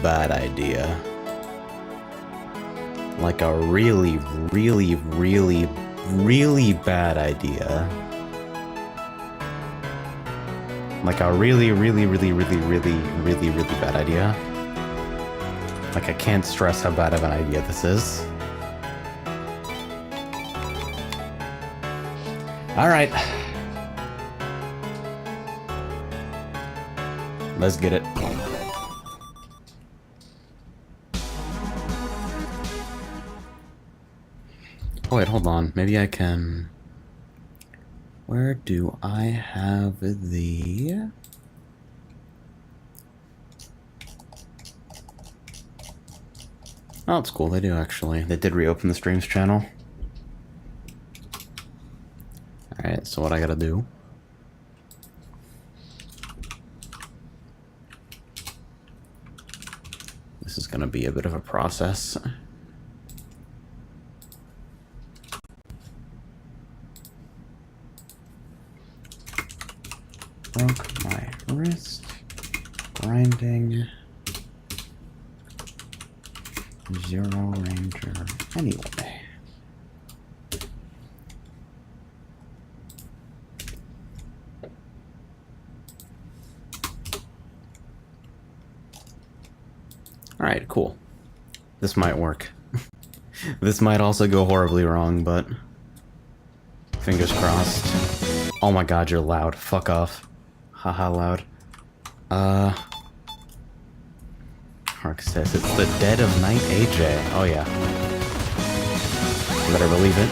bad idea. Like a really, really, really, really bad idea. Like a really, really, really, really, really, really, really bad idea. Like I can't stress how bad of an idea this is. Alright. Let's get it. Oh wait, hold on. Maybe I can... Where do I have the... Oh, it's cool. They do, actually. They did reopen the streams channel. Alright, so what I gotta do... This is gonna be a bit of a process. Broke my wrist. Grinding. ZeroRanger. Anyway. Alright, cool. This might work. This might also go horribly wrong, but... Fingers crossed. Oh my god, you're loud. Fuck off. Haha loud. Hark says it's the dead of night AJ. Oh yeah. You better believe it.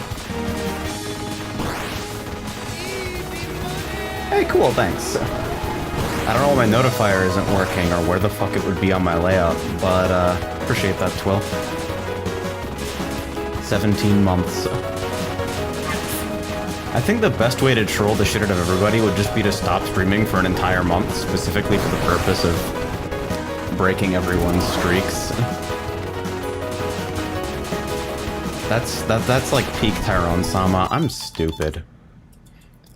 Hey, cool, thanks. I don't know why my notifier isn't working or where the fuck it would be on my layout, but appreciate that, Twill. 17 months. I think the best way to troll the shit out of everybody would just be to stop streaming for an entire month, specifically for the purpose of breaking everyone's streaks. That's like peak Tyrone-sama. I'm stupid.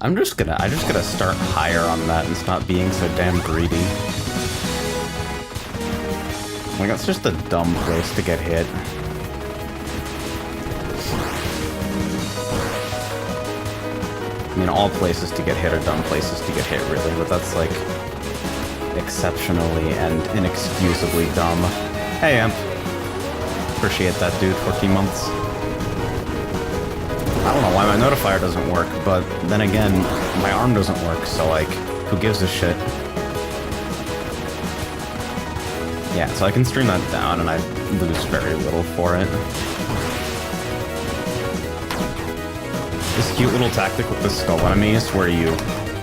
I just gotta start higher on that and stop being so damn greedy. Like, that's just a dumb place to get hit. I mean, all places to get hit are dumb places to get hit, really, but that's, like, exceptionally and inexcusably dumb. Hey, Amp. Appreciate that, dude. 14 months. I don't know why my notifier doesn't work, but then again, my arm doesn't work, so, like, who gives a shit? Yeah, so I can stream that down, and I lose very little for it. This cute little tactic with the skull enemies, where you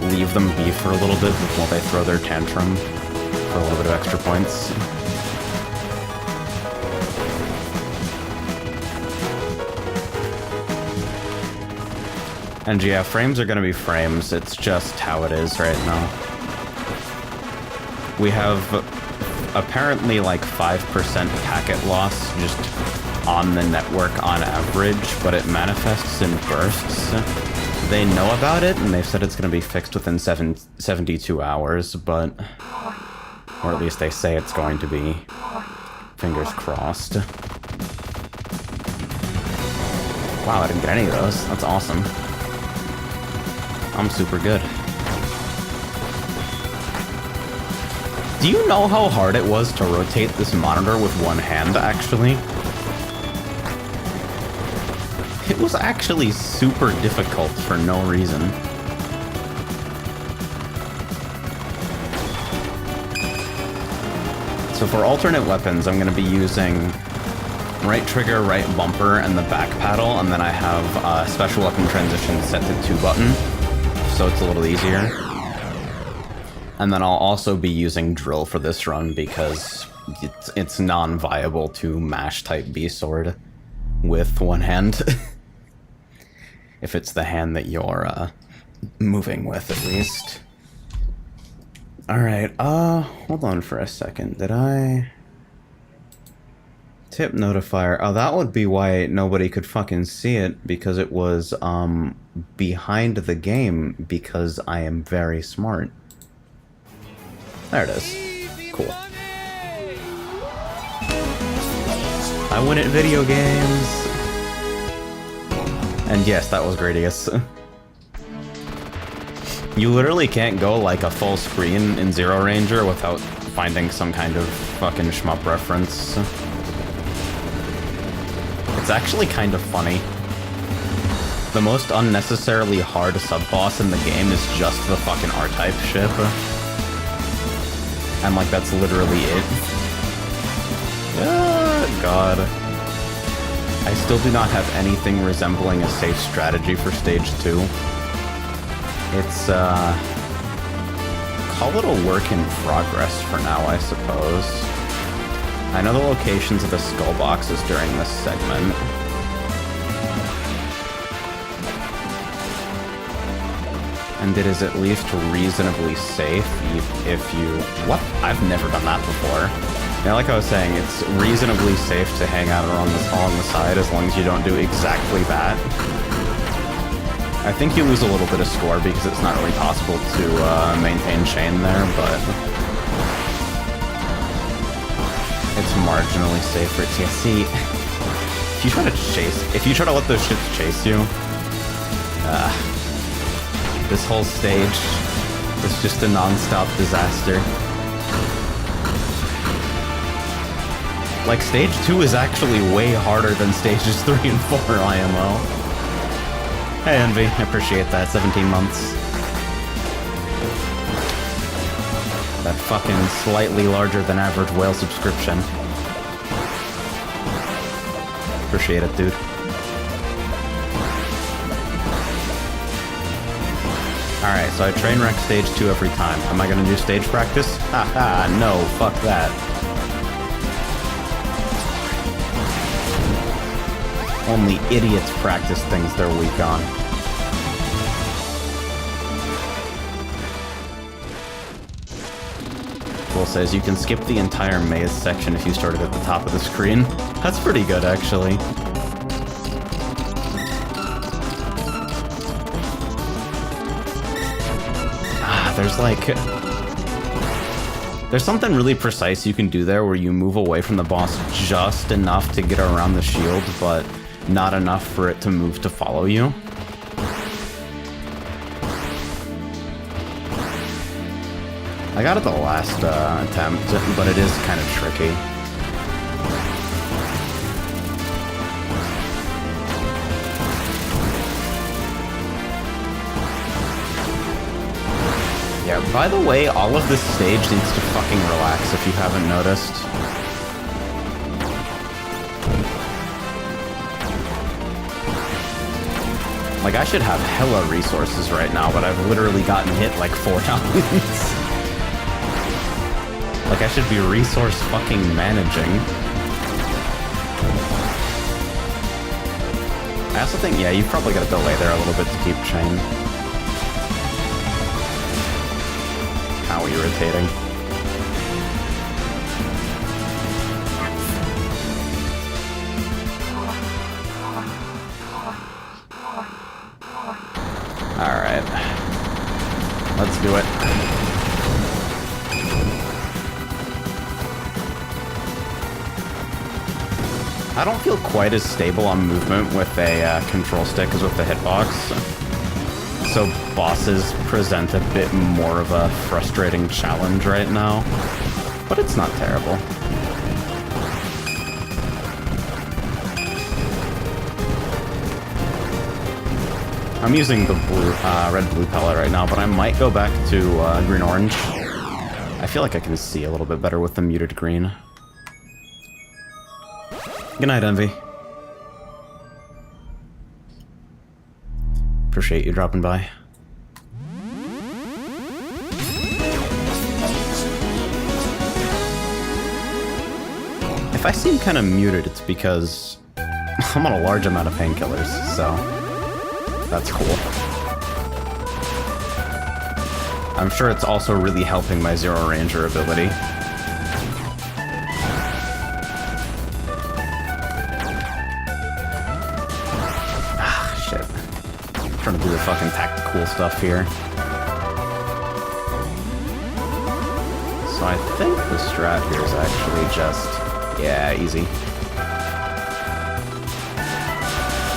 leave them be for a little bit while they throw their tantrum for a little bit of extra points. And yeah, frames are gonna be frames, it's just how it is right now. We have apparently like 5% packet loss just on the network on average, but it manifests in bursts. They know about it, and they've said it's going to be fixed within 72 hours, but... Or at least they say it's going to be. Fingers crossed. Wow, I didn't get any of those. That's awesome. I'm super good. Do you know how hard it was to rotate this monitor with one hand, actually? It was actually super difficult for no reason. So for alternate weapons, I'm going to be using right trigger, right bumper, and the back paddle, and then I have special weapon transition set to 2 button, so it's a little easier. And then I'll also be using drill for this run because it's non-viable to mash type B sword with one hand. If it's the hand that you're moving with, at least. Alright, hold on for a second. Did I... Tip notifier. Oh, that would be why nobody could fucking see it, because it was, behind the game, because I am very smart. There it is. Cool. I win at video games. And yes, that was Gradius. You literally can't go like a full screen in ZeroRanger without finding some kind of fucking shmup reference. It's actually kind of funny. The most unnecessarily hard sub-boss in the game is just the fucking R-Type ship. And like, that's literally it. God. I still do not have anything resembling a safe strategy for Stage 2. It's, call it a work in progress for now, I suppose. I know the locations of the skull boxes during this segment. And it is at least reasonably safe if you... What? I've never done that before. Yeah, like I was saying, it's reasonably safe to hang out along the side as long as you don't do exactly that. I think you lose a little bit of score because it's not really possible to maintain chain there, but it's marginally safer. Yeah, see, if you try to let those ships chase you, this whole stage is just a non-stop disaster. Like, Stage 2 is actually way harder than Stages 3 and 4 IMO. Hey, Envy, I appreciate that. 17 months. That fucking slightly larger than average whale subscription. Appreciate it, dude. Alright, so I train wreck Stage 2 every time. Am I gonna do stage practice? Haha, no, fuck that. Only idiots practice things they're weak on. Will says you can skip the entire maze section if you started at the top of the screen. That's pretty good, actually. There's something really precise you can do there where you move away from the boss just enough to get around the shield, but not enough for it to move to follow you. I got it the last attempt, but it is kind of tricky. Yeah, by the way, all of this stage needs to fucking relax if you haven't noticed. Like, I should have hella resources right now, but I've literally gotten hit like 4 times. Like, I should be resource fucking managing. I also think, yeah, you've probably got to delay there a little bit to keep chain. How irritating. Alright. Let's do it. I don't feel quite as stable on movement with a control stick as with the hitbox. So bosses present a bit more of a frustrating challenge right now. But it's not terrible. I'm using the blue, red-blue palette right now, but I might go back to green-orange. I feel like I can see a little bit better with the muted green. Good night, Envy. Appreciate you dropping by. If I seem kind of muted, it's because I'm on a large amount of painkillers, so that's cool. I'm sure it's also really helping my ZeroRanger ability. Trying to do the fucking tactical stuff here. So I think the strat here is actually just... yeah, easy.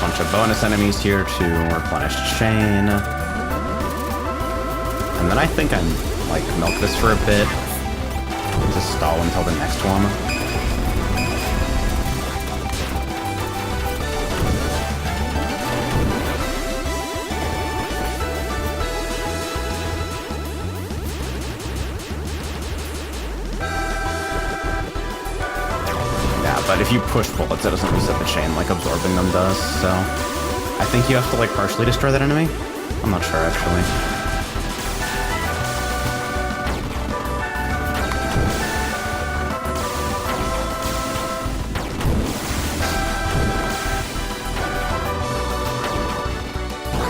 bunch of bonus enemies here to replenish chain. And then I think I'm, like, milk this for a bit to stall until the next one. But if you push bullets, it doesn't reset the chain like absorbing them does, so... I think you have to, like, partially destroy that enemy? I'm not sure, actually.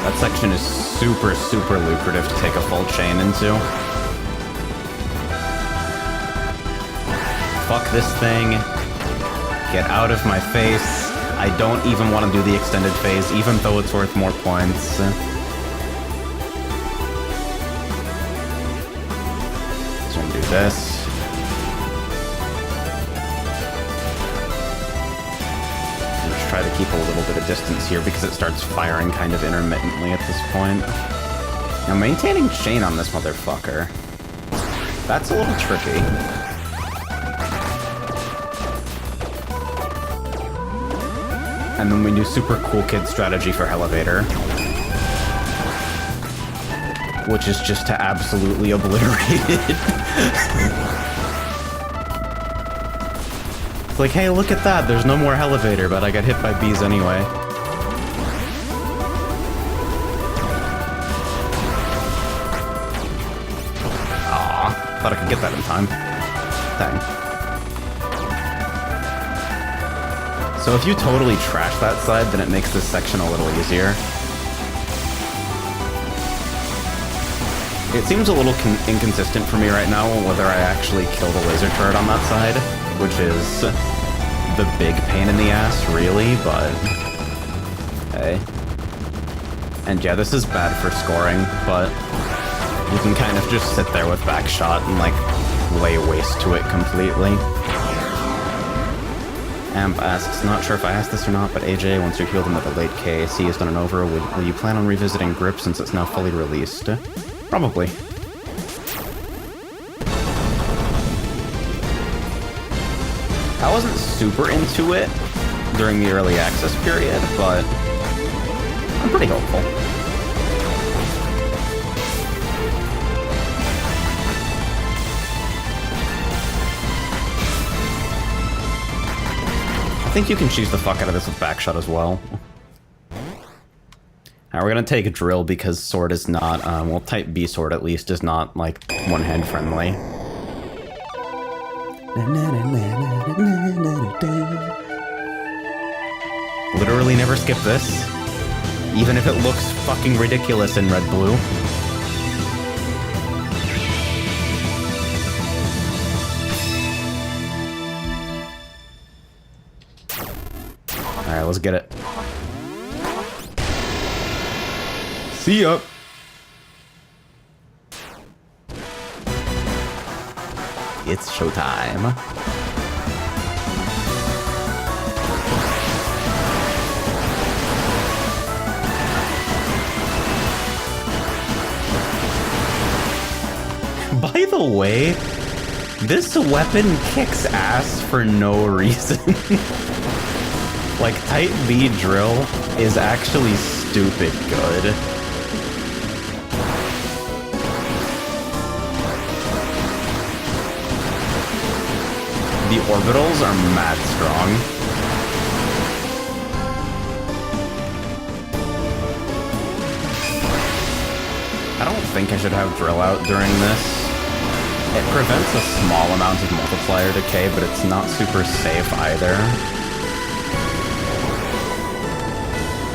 That section is super, super lucrative to take a full chain into. Fuck this thing. Get out of my face. I don't even want to do the extended phase, even though it's worth more points. So I'm gonna do this. I'm just try to keep a little bit of distance here because it starts firing kind of intermittently at this point. Now maintaining chain on this motherfucker, that's a little tricky. And then we do super cool kid strategy for elevator, which is just to absolutely obliterate it. It's like, hey, look at that, there's no more elevator, but I got hit by bees anyway. Aw, thought I could get that in time. Dang. So if you totally trash that side, then it makes this section a little easier. It seems a little inconsistent for me right now whether I actually kill the laser turret on that side, which is the big pain in the ass, really, but hey. And yeah, this is bad for scoring, but you can kind of just sit there with backshot and, like, lay waste to it completely. Amp asks, not sure if I asked this or not, but AJ, once you've healed him with a late KAC is done and over, will you plan on revisiting Grip since it's now fully released? Probably. I wasn't super into it during the early access period, but I'm pretty hopeful. I think you can cheese the fuck out of this with backshot as well. Alright, we're gonna take a drill because sword is not, well, type B sword at least is not, like, one-hand friendly. Literally never skip this, even if it looks fucking ridiculous in red-blue. Alright, let's get it. See ya! It's showtime. By the way, this weapon kicks ass for no reason. Like, Type B drill is actually stupid good. The orbitals are mad strong. I don't think I should have drill out during this. It prevents a small amount of multiplier decay, but it's not super safe either.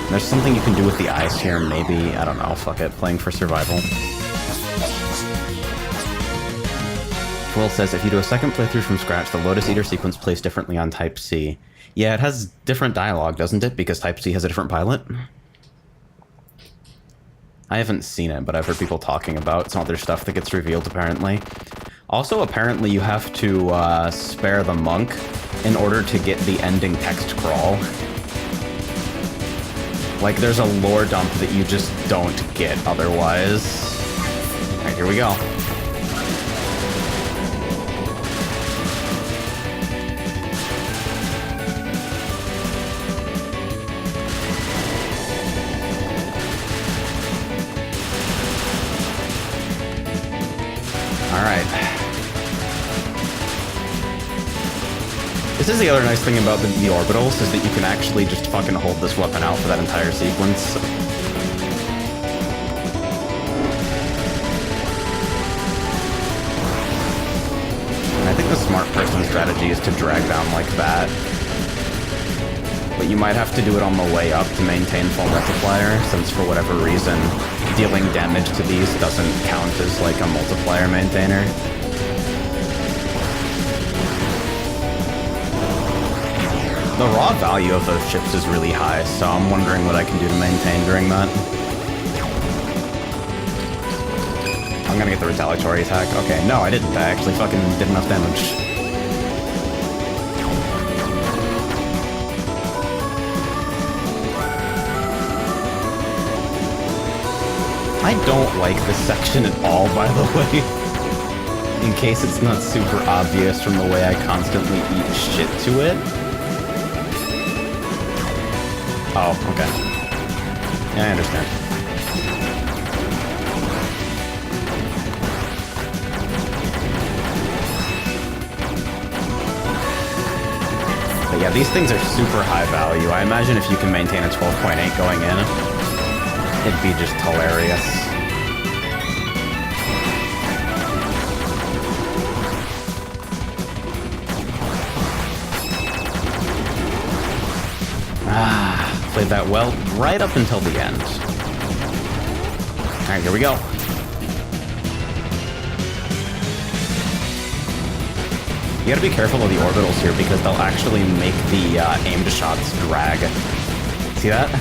There's something you can do with the ice here, maybe. I don't know, fuck it, playing for survival. Will says, if you do a second playthrough from scratch, the Lotus Eater sequence plays differently on Type C. Yeah, it has different dialogue, doesn't it? Because Type C has a different pilot? I haven't seen it, but I've heard people talking about some other stuff that gets revealed, apparently. Also, apparently you have to spare the monk in order to get the ending text crawl. Like, there's a lore dump that you just don't get otherwise. Alright, here we go. Alright. This is the other nice thing about the orbitals, is that you can actually just fucking hold this weapon out for that entire sequence. And I think the smart person strategy is to drag down like that. But you might have to do it on the way up to maintain full multiplier, since for whatever reason, dealing damage to these doesn't count as like a multiplier maintainer. The raw value of those chips is really high, so I'm wondering what I can do to maintain during that. I'm gonna get the retaliatory attack. Okay, no, I didn't. I actually fucking did enough damage. I don't like this section at all, by the way. In case it's not super obvious from the way I constantly eat shit to it. Oh, okay. Yeah, I understand. But yeah, these things are super high value. I imagine if you can maintain a 12.8 going in, it'd be just hilarious. Played that well right up until the end. Alright, here we go. You gotta be careful of the orbitals here because they'll actually make the aimed shots drag. See that?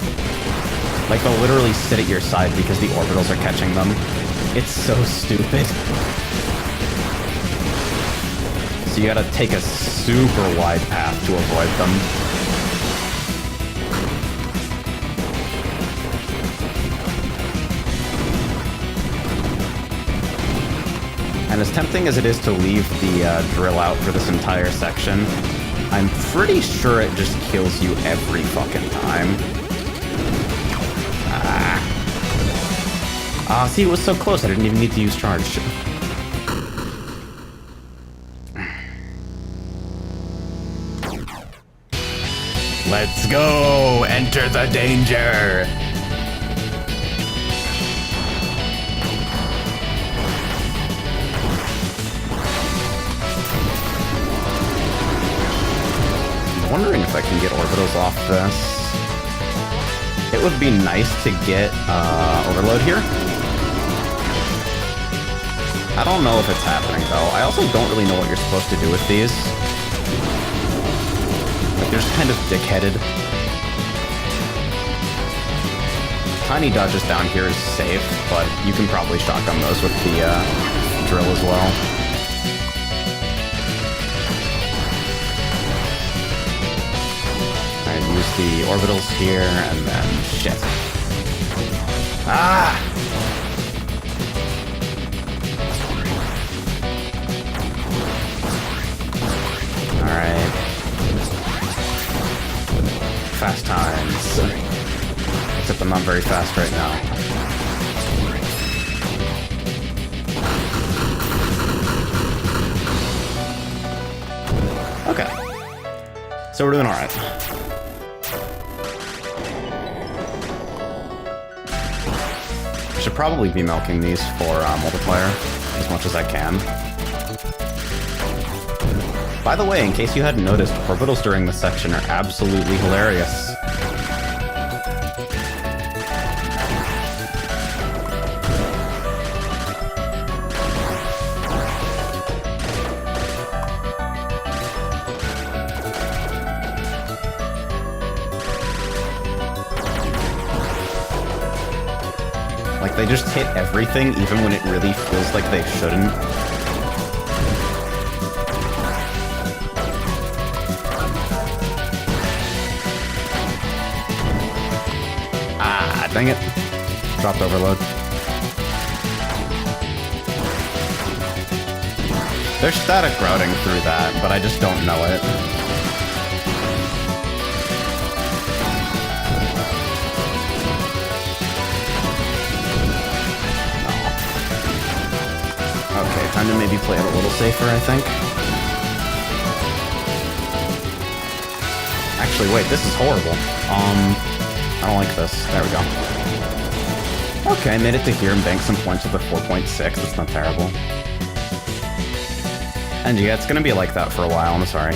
Like they'll literally sit at your side because the orbitals are catching them. It's so stupid. So you gotta take a super wide path to avoid them. And as tempting as it is to leave the drill out for this entire section, I'm pretty sure it just kills you every fucking time. See, it was so close, I didn't even need to use charge. Let's go! Enter the danger! Wondering if I can get orbitals off this. It would be nice to get overload here. I don't know if it's happening though. I also don't really know what you're supposed to do with these. Like they're just kind of dick-headed. Tiny dodges down here is safe, but you can probably shotgun those with the drill as well. Use the orbitals here, and then shit. Ah! Alright. Fast times. Except I'm not very fast right now. Okay. So we're doing alright. Should probably be milking these for multiplier as much as I can. By the way, in case you hadn't noticed, orbitals during this section are absolutely hilarious. Like, they just hit everything, even when it really feels like they shouldn't. Dang it. Dropped overload. There's static routing through that, but I just don't know it. Okay, time to maybe play it a little safer, I think. Actually, wait, this is horrible. I don't like this. There we go. Okay, made it to here and banked some points with a 4.6. That's not terrible. And yeah, it's gonna be like that for a while, I'm sorry.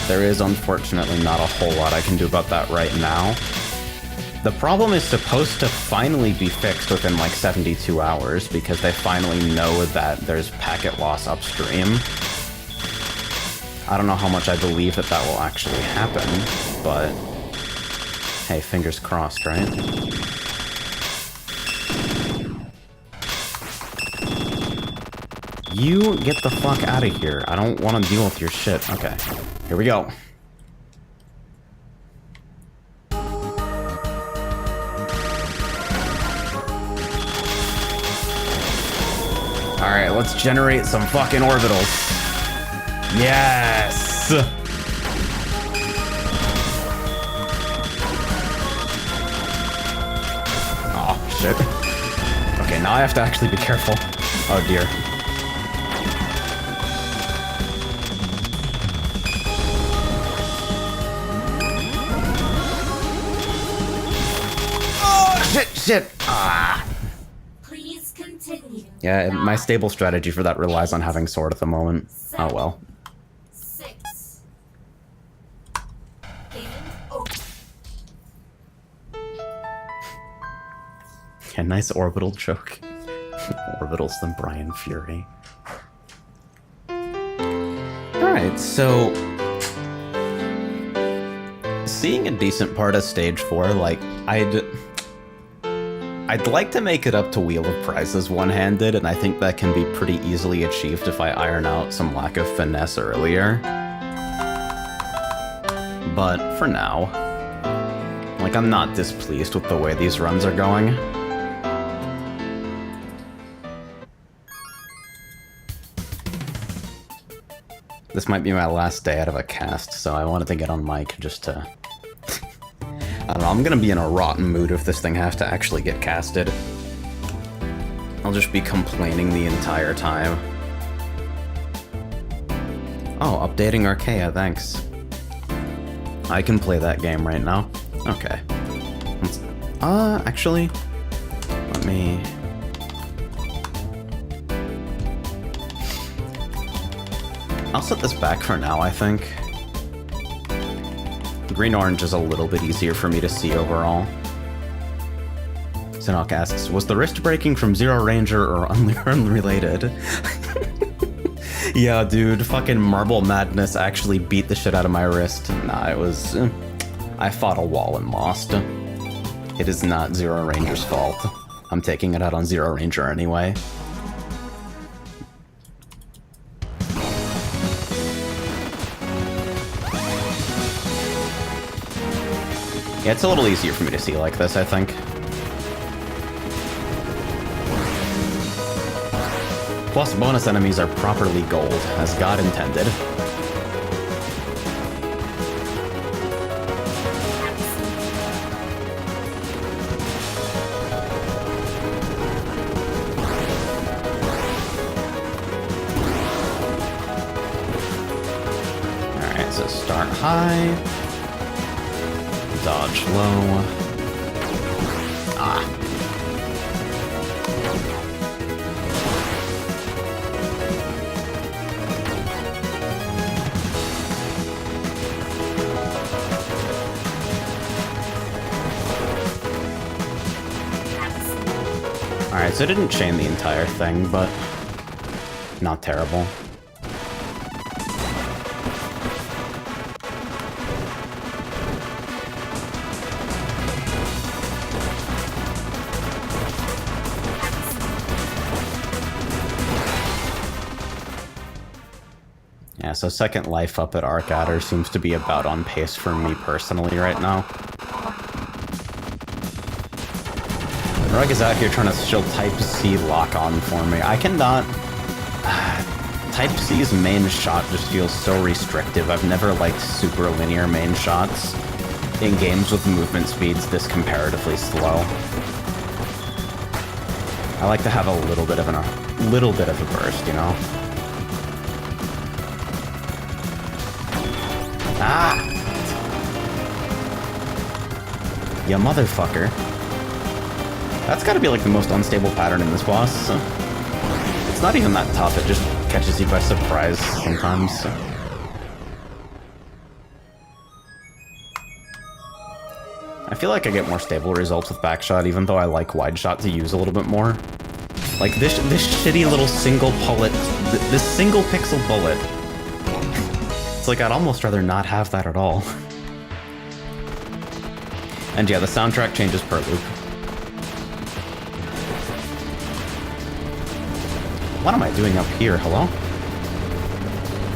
There is unfortunately not a whole lot I can do about that right now. The problem is supposed to finally be fixed within like 72 hours because they finally know that there's packet loss upstream. I don't know how much I believe that that will actually happen, but hey, fingers crossed, right? You get the fuck out of here. I don't want to deal with your shit. Okay, here we go. Alright, let's generate some fucking orbitals. Yes! Oh, shit. Okay, now I have to actually be careful. Oh, dear. Oh, shit! Ah. Please continue. Yeah, my stable strategy for that relies on having sword at the moment. Oh well. 6. Game over. Yeah, nice orbital joke. Orbitals than Brian Fury. Alright, so seeing a decent part of stage 4, like, I'd like to make it up to Wheel of Prizes one-handed, and I think that can be pretty easily achieved if I iron out some lack of finesse earlier. But for now, like, I'm not displeased with the way these runs are going. This might be my last day out of a cast, so I wanted to get on mic just to... I don't know, I'm gonna be in a rotten mood if this thing has to actually get casted. I'll just be complaining the entire time. Oh, updating Archaea, thanks. I can play that game right now. Okay. Actually, let me... I'll set this back for now, I think. Green-orange is a little bit easier for me to see overall. Sinok asks, was the wrist breaking from ZeroRanger or unrelated? Yeah, dude, fucking Marble Madness actually beat the shit out of my wrist. Nah, it was... I fought a wall and lost. It is not ZeroRanger's fault. I'm taking it out on ZeroRanger anyway. Yeah, it's a little easier for me to see like this, I think. Plus, bonus enemies are properly gold, as God intended. Alright, so start high. Dodge low. Ah. Alright, so it didn't chain the entire thing, but not terrible. Yeah, so second life up at Arc Adder seems to be about on pace for me personally right now. Rug is out here trying to shield Type C lock on for me. I cannot... Type C's main shot just feels so restrictive. I've never liked super linear main shots in games with movement speeds this comparatively slow. I like to have a little bit of a burst, you know? Ah! Ya motherfucker. That's gotta be like the most unstable pattern in this boss. It's not even that tough, it just catches you by surprise sometimes. I feel like I get more stable results with backshot, even though I like wide shot to use a little bit more. Like this shitty little single bullet, this single pixel bullet. It's like I'd almost rather not have that at all. And yeah, the soundtrack changes per loop. What am I doing up here? Hello?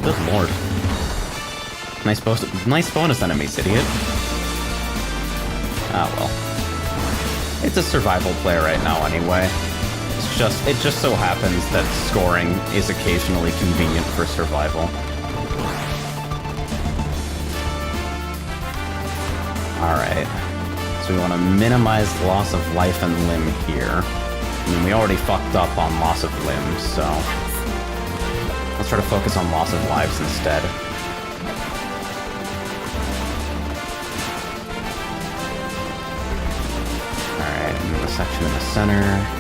Good lord. Nice bonus enemies, idiot. Ah well. It's a survival play right now anyway. It just so happens that scoring is occasionally convenient for survival. Alright. So we want to minimize loss of life and limb here. I mean, we already fucked up on loss of limbs, so let's try to focus on loss of lives instead. Alright, and then the section in the center.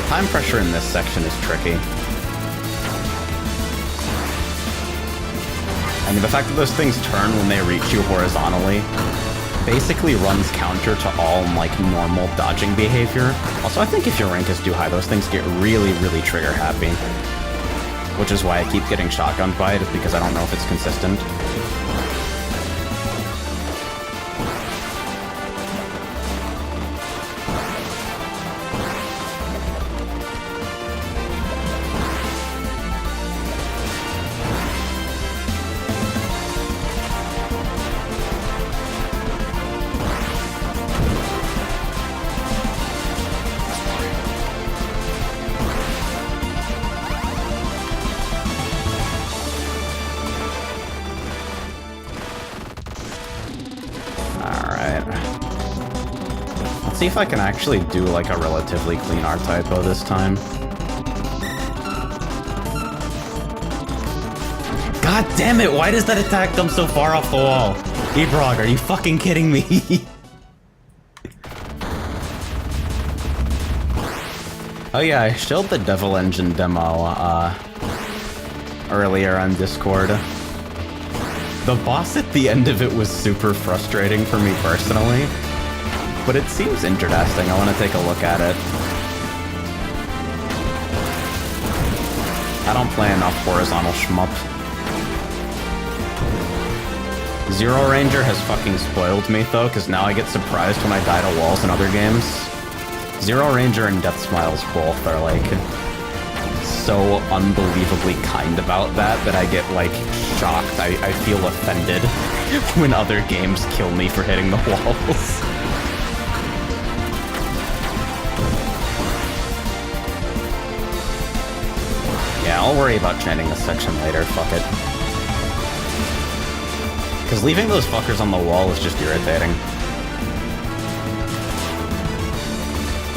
Time pressure in this section is tricky. I mean, the fact that those things turn when they reach you horizontally basically runs counter to all, like, normal dodging behavior. Also, I think if your rank is too high, those things get really, really trigger happy. Which is why I keep getting shotgunned by it, is because I don't know if it's consistent. See if I can actually do like a relatively clean art typo this time. God damn it, why does that attack come so far off the wall? Ebrog, are you fucking kidding me? Oh yeah, I showed the Devil Engine demo earlier on Discord. The boss at the end of it was super frustrating for me personally. But it seems interesting. I want to take a look at it. I don't play enough horizontal shmup. ZeroRanger has fucking spoiled me, though, because now I get surprised when I die to walls in other games. ZeroRanger and Death Smiles both are, like, so unbelievably kind about that I get, like, shocked. I feel offended when other games kill me for hitting the walls. Yeah, I'll worry about training this section later, fuck it. Because leaving those fuckers on the wall is just irritating.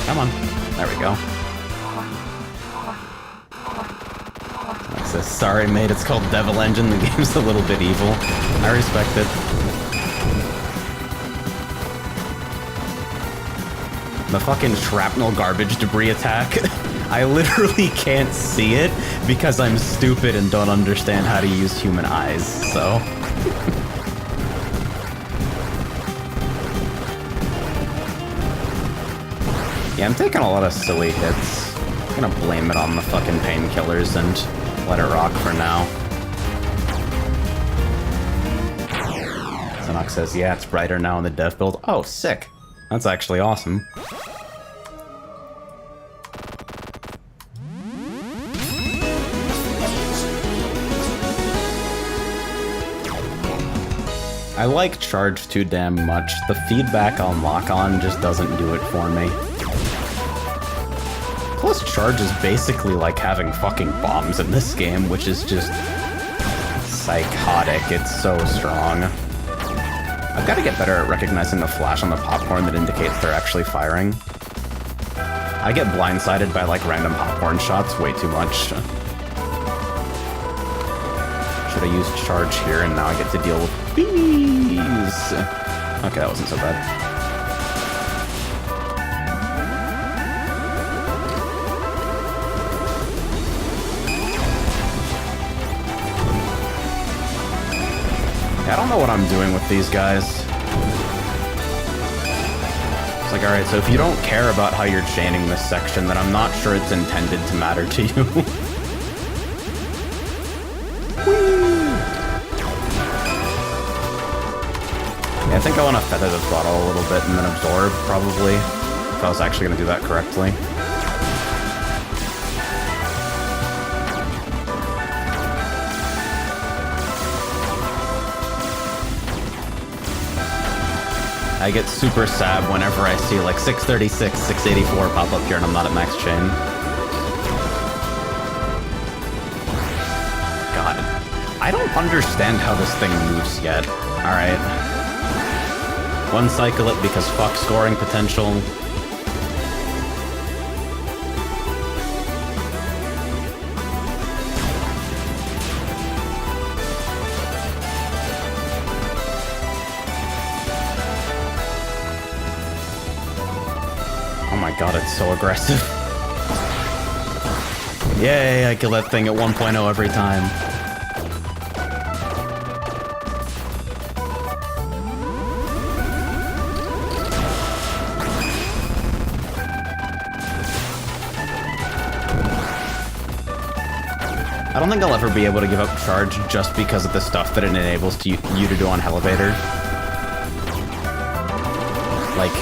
Come on. There we go. It says, sorry mate, it's called Devil Engine, the game's a little bit evil. I respect it. The fucking shrapnel garbage debris attack. I literally can't see it because I'm stupid and don't understand how to use human eyes, so... Yeah, I'm taking a lot of silly hits. I'm gonna blame it on the fucking painkillers and let it rock for now. Zenox says, yeah, it's brighter now in the dev build. Oh, sick. That's actually awesome. I like charge too damn much. The feedback on lock-on just doesn't do it for me. Plus, charge is basically like having fucking bombs in this game, which is just psychotic. It's so strong. I've got to get better at recognizing the flash on the popcorn that indicates they're actually firing. I get blindsided by like random popcorn shots way too much. Should I use charge here and now I get to deal with bees? Okay, that wasn't so bad. Yeah, I don't know what I'm doing with these guys. It's like, alright, so if you don't care about how you're chaining this section, then I'm not sure it's intended to matter to you. I think I want to feather the throttle a little bit and then absorb, probably, if I was actually going to do that correctly. I get super sad whenever I see like 636, 684 pop up here and I'm not at max chain. God, I don't understand how this thing moves yet. Alright. One cycle it because fuck scoring potential. Oh my god, it's so aggressive. Yay, I kill that thing at 1.0 every time. I don't think I'll ever be able to give up charge just because of the stuff that it enables you to do on Elevator. Like,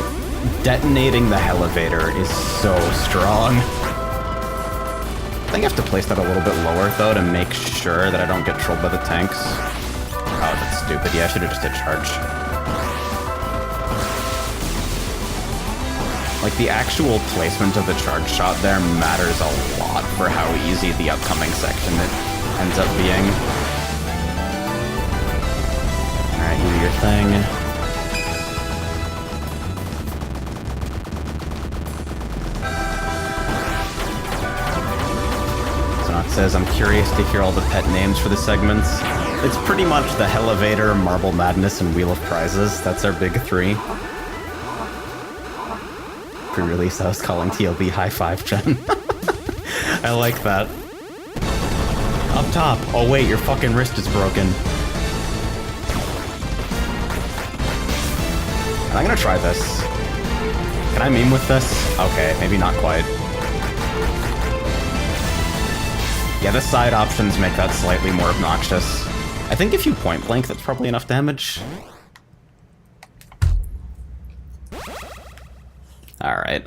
detonating the Elevator is so strong. I think I have to place that a little bit lower, though, to make sure that I don't get trolled by the tanks. Oh, that's stupid. Yeah, I should have just hit charge. Like, the actual placement of the charge shot there matters a lot for how easy the upcoming section it ends up being. Alright, you do your thing. Zonok says, I'm curious to hear all the pet names for the segments. It's pretty much the Elevator, Marble Madness, and Wheel of Prizes. That's our big three. Pre-release, I was calling TLB High Five Gen. I like that. Up top. Oh wait, your fucking wrist is broken. I'm gonna try this. Can I meme with this? Okay, maybe not quite. Yeah, the side options make that slightly more obnoxious. I think if you point blank, that's probably enough damage. Alright.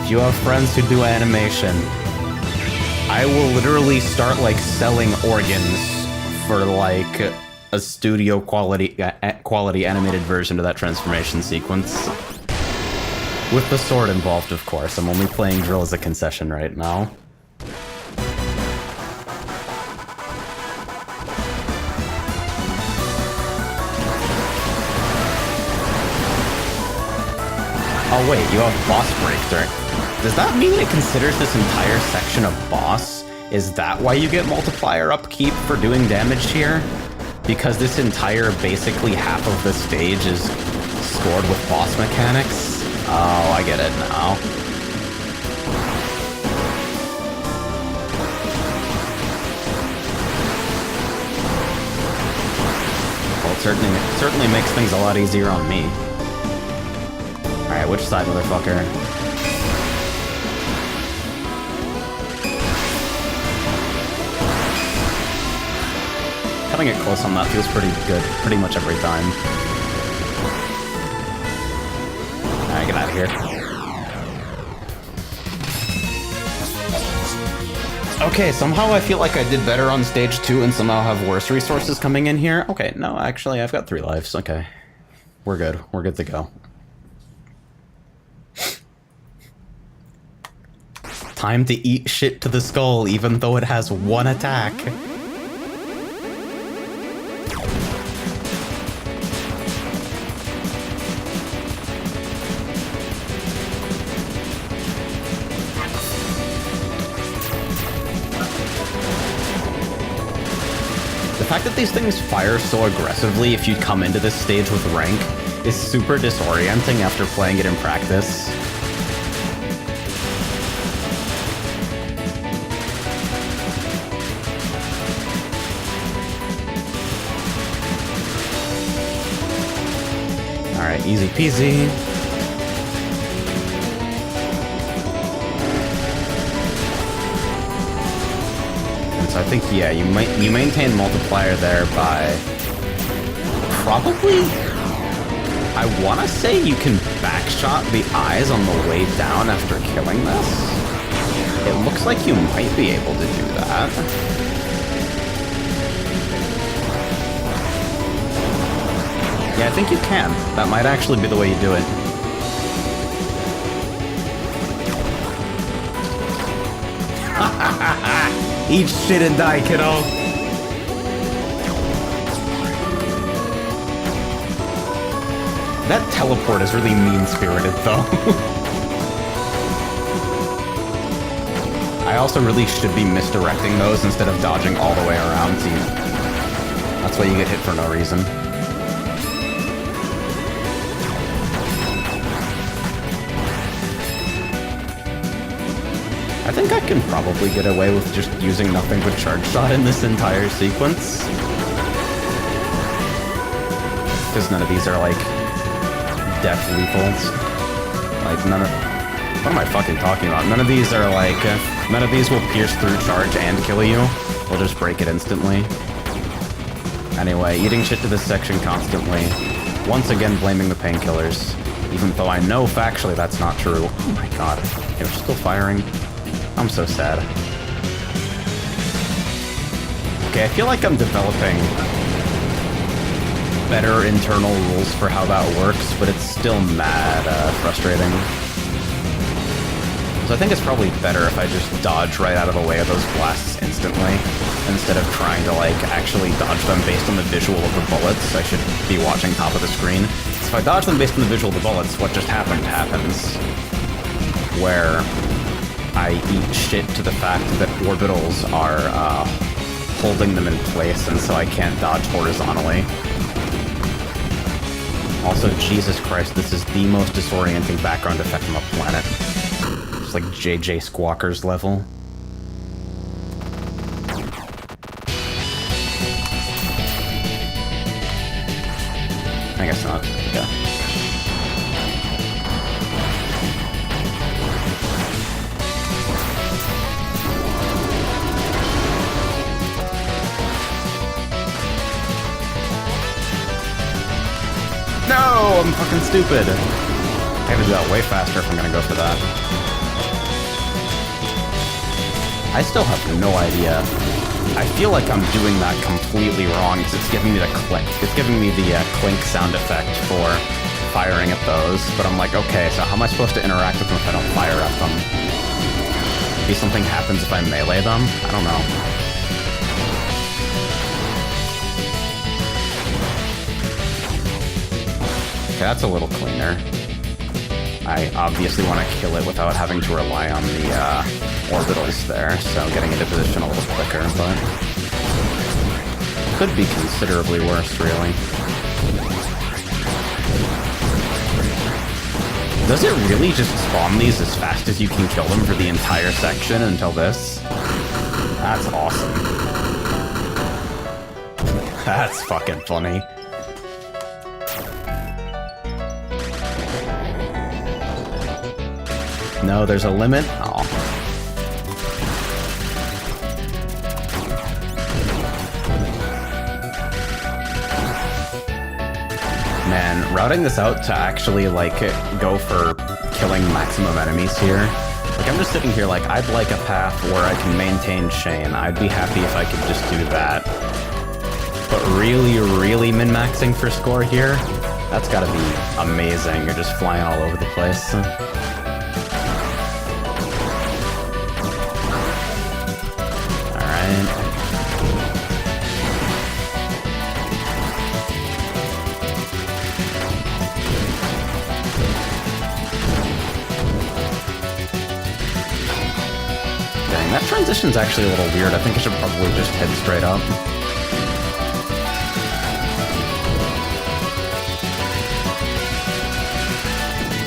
If you have friends who do animation, I will literally start, like, selling organs for, like, a studio quality animated version of that transformation sequence. With the sword involved, of course. I'm only playing drill as a concession right now. Oh wait, you have boss breakthrough. Does that mean it considers this entire section a boss? Is that why you get multiplier upkeep for doing damage here? Because this entire, basically half of the stage is scored with boss mechanics? Oh, I get it now. Certainly makes things a lot easier on me. Alright, which side, motherfucker? Cutting it close on that feels pretty good, pretty much every time. Alright, get out of here. Okay, somehow I feel like I did better on stage 2 and somehow have worse resources coming in here. Okay, no, actually, I've got 3 lives. Okay. We're good. We're good to go. Time to eat shit to the skull, even though it has 1 attack. The fact that these things fire so aggressively if you come into this stage with rank is super disorienting after playing it in practice. Alright, easy peasy. So I think, yeah, you maintain multiplier there by probably, I want to say you can backshot the eyes on the way down after killing this. It looks like you might be able to do that. Yeah, I think you can. That might actually be the way you do it. Eat shit and die, kiddo. That teleport is really mean-spirited, though. I also really should be misdirecting those instead of dodging all the way around, so that's why you get hit for no reason. I think I can probably get away with just using nothing but charge shot in this entire sequence. Because none of these are, like, death lethals. Like, none of... What am I fucking talking about? None of these are, like... none of these will pierce through charge and kill you. We'll just break it instantly. Anyway, eating shit to this section constantly. Once again blaming the painkillers. Even though I know factually that's not true. Oh my god. It was still firing. I'm so sad. Okay, I feel like I'm developing better internal rules for how that works, but it's still mad frustrating. So I think it's probably better if I just dodge right out of the way of those blasts instantly, instead of trying to, like, actually dodge them based on the visual of the bullets. I should be watching top of the screen. So if I dodge them based on the visual of the bullets, what just happened happens. Where I eat shit to the fact that orbitals are holding them in place, and so I can't dodge horizontally. Also, Jesus Christ, this is the most disorienting background effect on the planet. It's like JJ Squawker's level. I guess not. Yeah. No, I'm fucking stupid. I have to do that way faster if I'm gonna go for that. I still have no idea. I feel like I'm doing that completely wrong because it's giving me the click. It's giving me the clink sound effect for firing at those. But I'm like, okay, so how am I supposed to interact with them if I don't fire at them? Maybe something happens if I melee them? I don't know. Okay, that's a little cleaner. I obviously want to kill it without having to rely on the orbitals there, so getting into position a little quicker, but could be considerably worse, really. Does it really just spawn these as fast as you can kill them for the entire section until this? That's awesome. That's fucking funny. No, there's a limit? Aw. Man, routing this out to actually, like, go for killing maximum enemies here. Like, I'm just sitting here like, I'd like a path where I can maintain Shane. I'd be happy if I could just do that. But really, really min-maxing for score here? That's gotta be amazing. You're just flying all over the place. Alright. Dang, that transition's actually a little weird. I think I should probably just head straight up.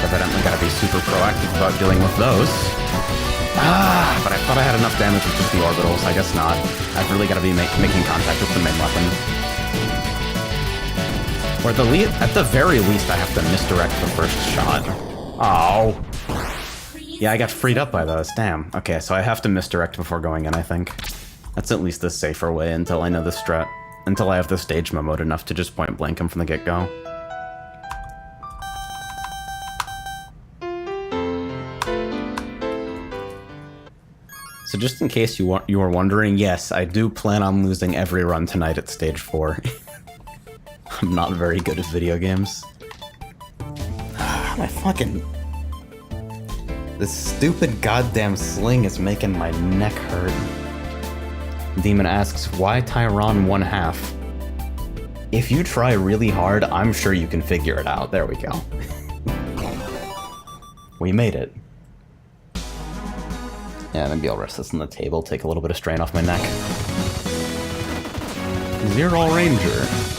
Evidently gotta be super proactive about dealing with those. Ah, but I thought I had enough damage with just the orbitals. I guess not. I've really gotta be making contact with the main weapon. Or at the very least, I have to misdirect the first shot. Oh. Yeah, I got freed up by those. Damn. Okay, so I have to misdirect before going in, I think. That's at least the safer way until I know the strat. Until I have the stage mode enough to just point blank him from the get-go. So just in case you were wondering, yes, I do plan on losing every run tonight at stage 4. I'm not very good at video games. My fucking... This stupid goddamn sling is making my neck hurt. Demon asks, why Tyron 1/2? If you try really hard, I'm sure you can figure it out. There we go. We made it. Yeah, maybe I'll rest this on the table, take a little bit of strain off my neck. ZeroRanger.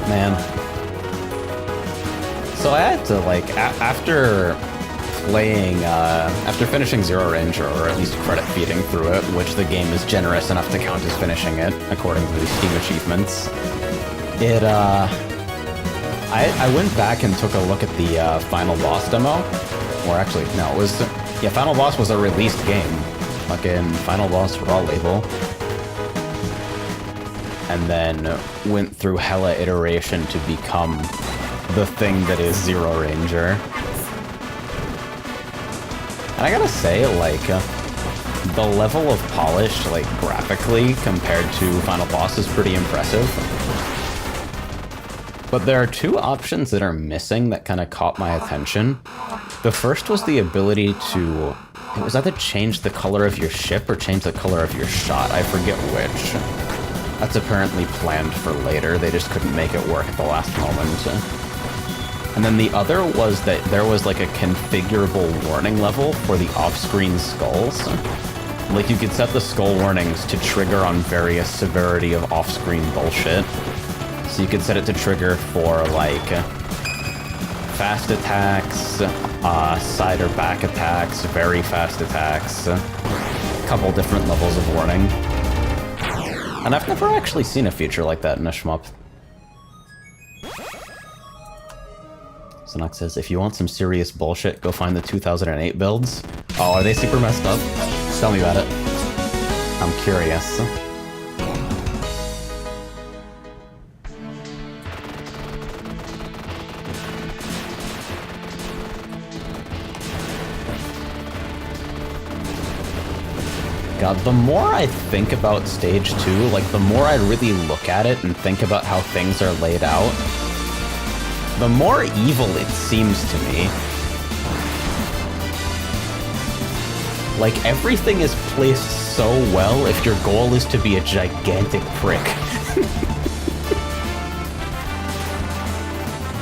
Man. So I had to, like, after playing, after finishing ZeroRanger, or at least credit feeding through it, which the game is generous enough to count as finishing it, according to the Steam achievements, I went back and took a look at the final boss demo, or actually, no, it was, yeah, final boss was a released game, fucking final boss raw label. And then went through hella iteration to become the thing that is ZeroRanger. And I gotta say, like, the level of polish, like, graphically, compared to Final Boss is pretty impressive. But there are two options that are missing that kind of caught my attention. The first was the ability to... It was either change the color of your ship or change the color of your shot. I forget which. That's apparently planned for later, they just couldn't make it work at the last moment. And then the other was that there was like a configurable warning level for the off-screen skulls. Like you could set the skull warnings to trigger on various severity of off-screen bullshit. So you could set it to trigger for like fast attacks, side or back attacks, very fast attacks, a couple different levels of warning. And I've never actually seen a feature like that in a shmup. Sonox says, if you want some serious bullshit, go find the 2008 builds. Oh, are they super messed up? Tell me about it. I'm curious. God, the more I think about Stage 2, like, the more I really look at it and think about how things are laid out, the more evil it seems to me. Like, everything is placed so well if your goal is to be a gigantic prick.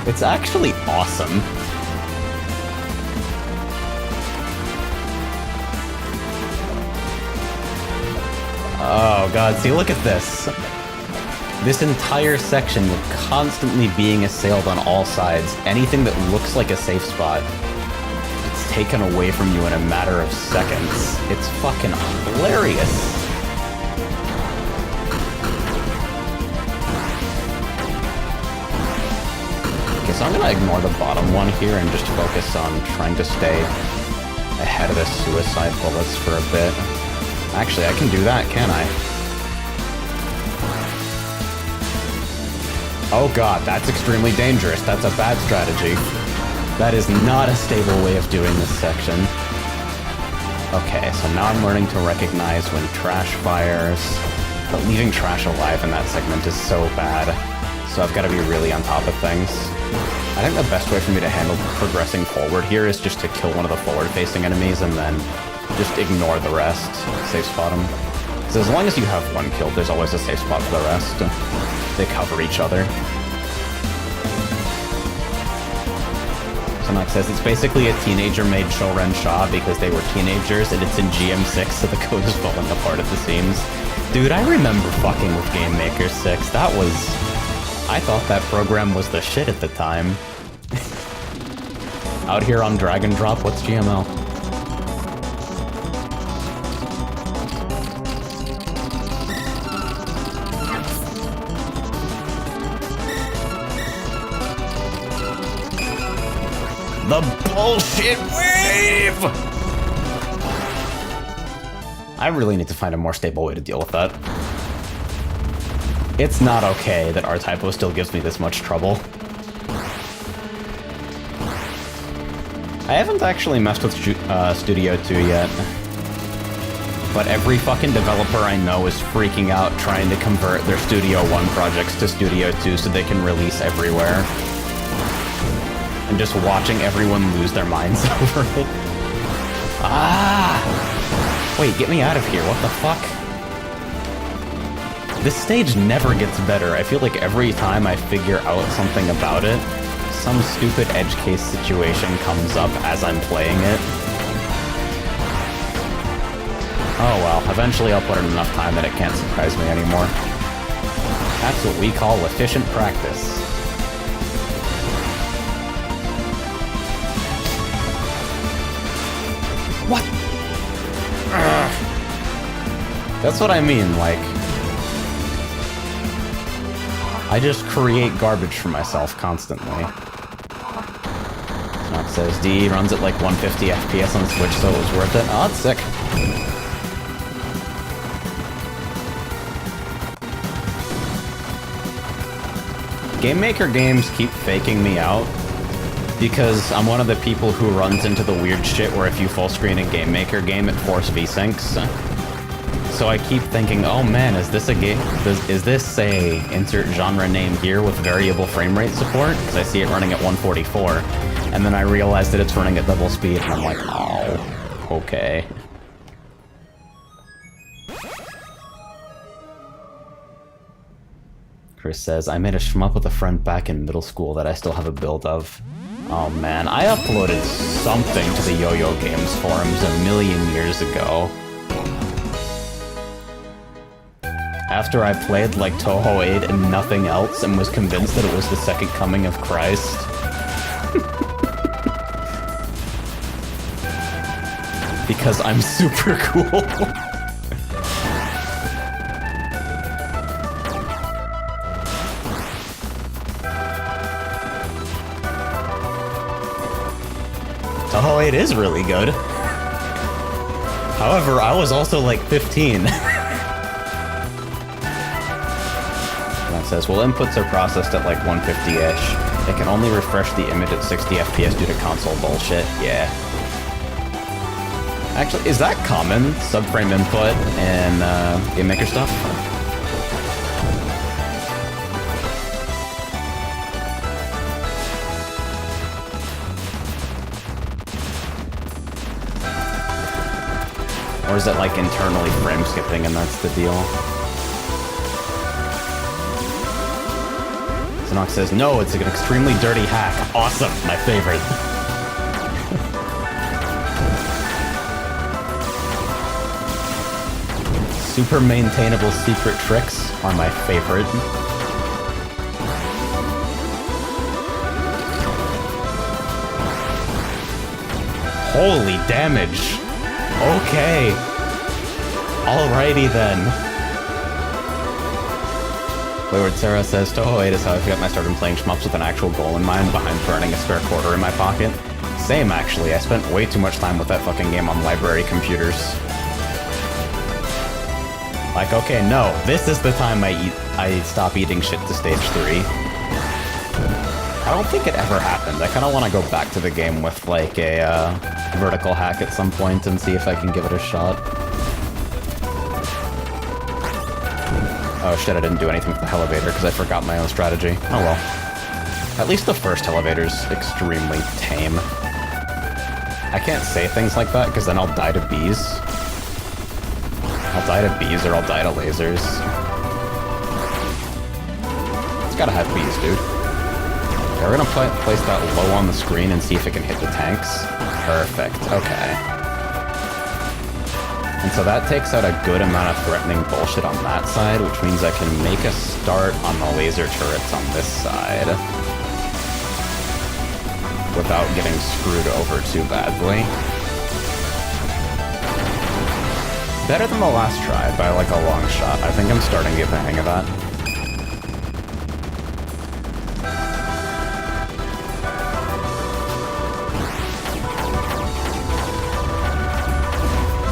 It's actually awesome. Oh god, see, look at this. This entire section, you're constantly being assailed on all sides. Anything that looks like a safe spot, it's taken away from you in a matter of seconds. It's fucking hilarious. Okay, so I'm gonna ignore the bottom one here and just focus on trying to stay ahead of the suicide bullets for a bit. Actually, I can do that, can I? Oh god, that's extremely dangerous. That's a bad strategy. That is not a stable way of doing this section. Okay, so now I'm learning to recognize when trash fires, but leaving trash alive in that segment is so bad. So I've got to be really on top of things. I think the best way for me to handle progressing forward here is just to kill one of the forward-facing enemies and then just ignore the rest. Safe spot them. So as long as you have one killed, there's always a safe spot for the rest. They cover each other. Sonak says it's basically a teenager-made Shoren Sha because they were teenagers and it's in GM6, so the code is falling apart at the seams. Dude, I remember fucking with Game Maker 6. That was... I thought that program was the shit at the time. Out here on drag and drop, what's GML? The bullshit wave! I really need to find a more stable way to deal with that. It's not okay that R-Typo still gives me this much trouble. I haven't actually messed with Studio 2 yet. But every fucking developer I know is freaking out trying to convert their Studio 1 projects to Studio 2 so they can release everywhere. And just watching everyone lose their minds over it. Ah! Wait, get me out of here, what the fuck? This stage never gets better. I feel like every time I figure out something about it, some stupid edge case situation comes up as I'm playing it. Oh well, eventually I'll put in enough time that it can't surprise me anymore. That's what we call efficient practice. What? Ugh. That's what I mean, like... I just create garbage for myself constantly. Snot says D runs at like 150 FPS on Switch, so it was worth it. Oh, that's sick. Game Maker games keep faking me out because I'm one of the people who runs into the weird shit where if you full screen a Game Maker game, it force V-syncs. So I keep thinking, oh man, is this a game? Is this a insert genre name here with variable frame rate support? Because I see it running at 144, and then I realize that it's running at double speed, and I'm like, oh, okay. Chris says, I made a shmup with a friend back in middle school that I still have a build of. Oh man, I uploaded something to the Yo-Yo Games forums a million years ago. After I played like Toho 8 and nothing else and was convinced that it was the second coming of Christ. Because I'm super cool. Toho 8 is really good. However, I was also like 15. Says, well, inputs are processed at like 150-ish. It can only refresh the image at 60 FPS due to console bullshit. Yeah. Actually, is that common? Subframe input in Game Maker stuff? Or is it like internally frame skipping and that's the deal? Nox says, no, it's an extremely dirty hack. Awesome, my favorite. Super maintainable secret tricks are my favorite. Holy damage! Okay. Alrighty then. Wayward Sarah says, Toho 8 is how I forgot I started playing shmups with an actual goal in mind behind burning a spare quarter in my pocket. Same, actually. I spent way too much time with that fucking game on library computers. Like, okay, no, this is the time I stop eating shit to stage 3. I don't think it ever happened. I kind of want to go back to the game with, like, a vertical hack at some point and see if I can give it a shot. Oh shit, I didn't do anything with the elevator because I forgot my own strategy. Oh well. At least the first elevator's extremely tame. I can't say things like that because then I'll die to bees. I'll die to bees or I'll die to lasers. It's gotta have bees, dude. Okay, we're gonna place that low on the screen and see if it can hit the tanks. Perfect, okay. And so that takes out a good amount of threatening bullshit on that side, which means I can make a start on the laser turrets on this side without getting screwed over too badly. Better than the last try by like a long shot. I think I'm starting to get the hang of that.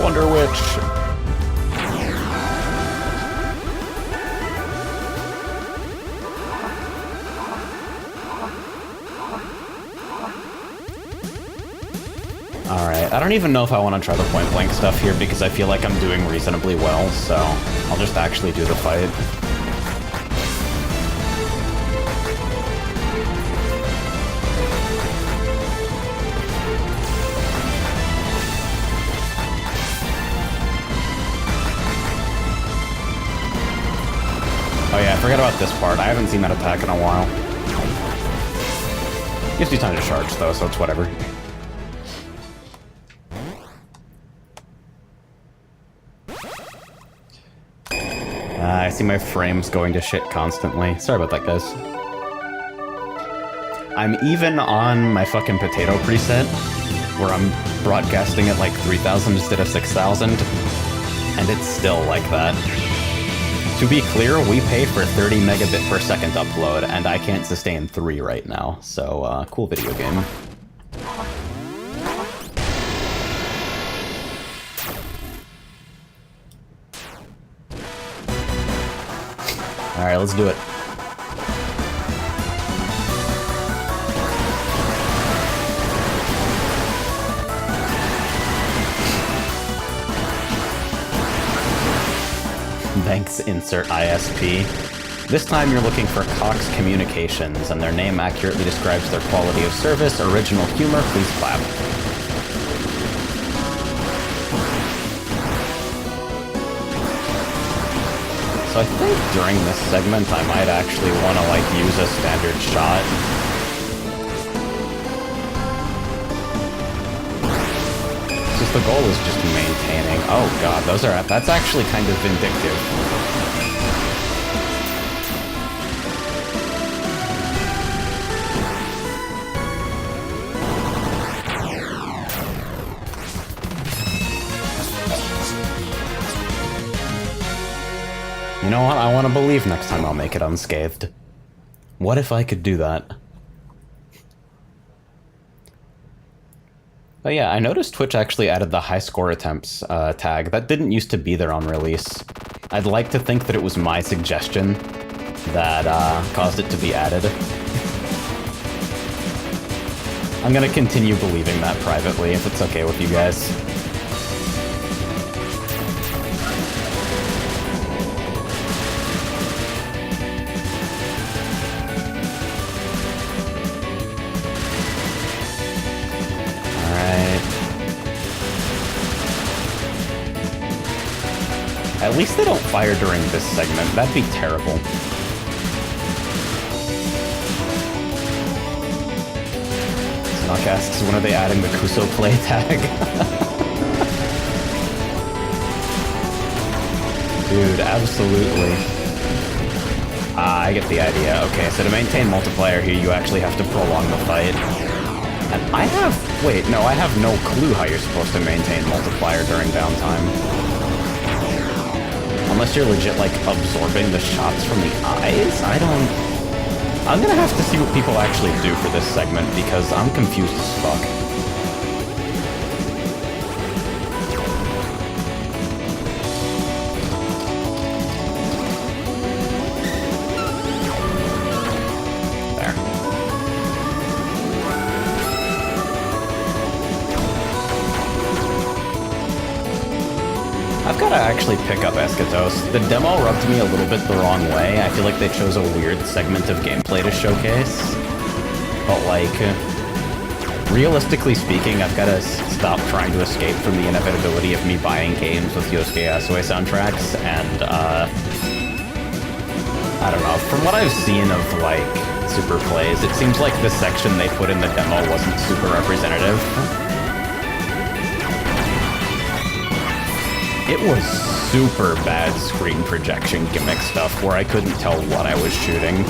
Wonder Witch. Alright, I don't even know if I want to try the point blank stuff here because I feel like I'm doing reasonably well, so I'll just actually do the fight. Oh yeah, I forgot about this part. I haven't seen that attack in a while. Gives you time to charge though, so it's whatever. I see my frames going to shit constantly. Sorry about that, guys. I'm even on my fucking potato preset, where I'm broadcasting at like 3,000 instead of 6,000, and it's still like that. To be clear, we pay for 30 megabit per second upload, and I can't sustain 3 right now, so cool video game. Alright, let's do it. Thanks, insert ISP. This time you're looking for Cox Communications, and their name accurately describes their quality of service, original humor, please clap. So I think during this segment I might actually want to like use a standard shot. Just the goal is just maintaining. Oh god, that's actually kind of vindictive. You know what? I want to believe next time I'll make it unscathed. What if I could do that? But yeah, I noticed Twitch actually added the high score attempts tag. That didn't used to be there on release. I'd like to think that it was my suggestion that caused it to be added. I'm gonna continue believing that privately if it's okay with you guys. At least they don't fire during this segment. That'd be terrible. Snock asks, when are they adding the Kuso play tag? Dude, absolutely. I get the idea. Okay, so to maintain multiplayer here, you actually have to prolong the fight. And I have... Wait, no, I have no clue how you're supposed to maintain multiplier during downtime. Unless you're legit, like, absorbing the shots from the eyes? I don't... I'm gonna have to see what people actually do for this segment, because I'm confused as fuck. I've got to actually pick up Eschatos. The demo rubbed me a little bit the wrong way. I feel like they chose a weird segment of gameplay to showcase. But, like, realistically speaking, I've got to stop trying to escape from the inevitability of me buying games with Yosuke Asue soundtracks, and, I don't know. From what I've seen of, like, super plays, it seems like the section they put in the demo wasn't super representative. It was super bad screen projection gimmick stuff where I couldn't tell what I was shooting.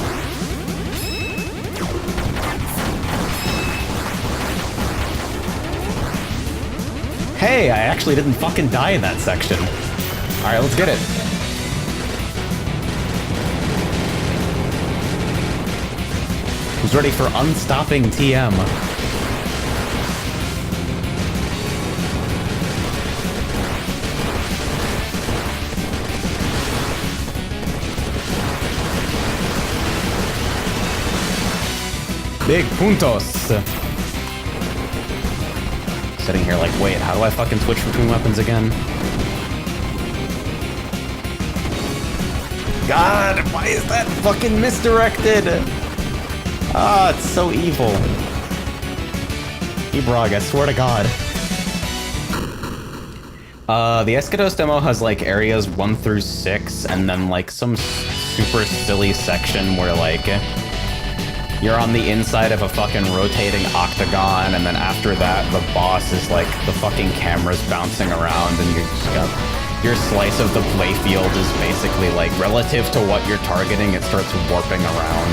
Hey, I actually didn't fucking die in that section. Alright, let's get it. Who's ready for unstopping TM? Big puntos! Sitting here like, wait, how do I fucking switch between weapons again? God, why is that fucking misdirected? Ah, it's so evil. Ebrog, I swear to God. The Eschatos demo has like areas 1 through 6, and then like some super silly section where like you're on the inside of a fucking rotating octagon, and then after that, the boss is like, the fucking camera's bouncing around, and you just got... Your slice of the playfield is basically like, relative to what you're targeting, it starts warping around.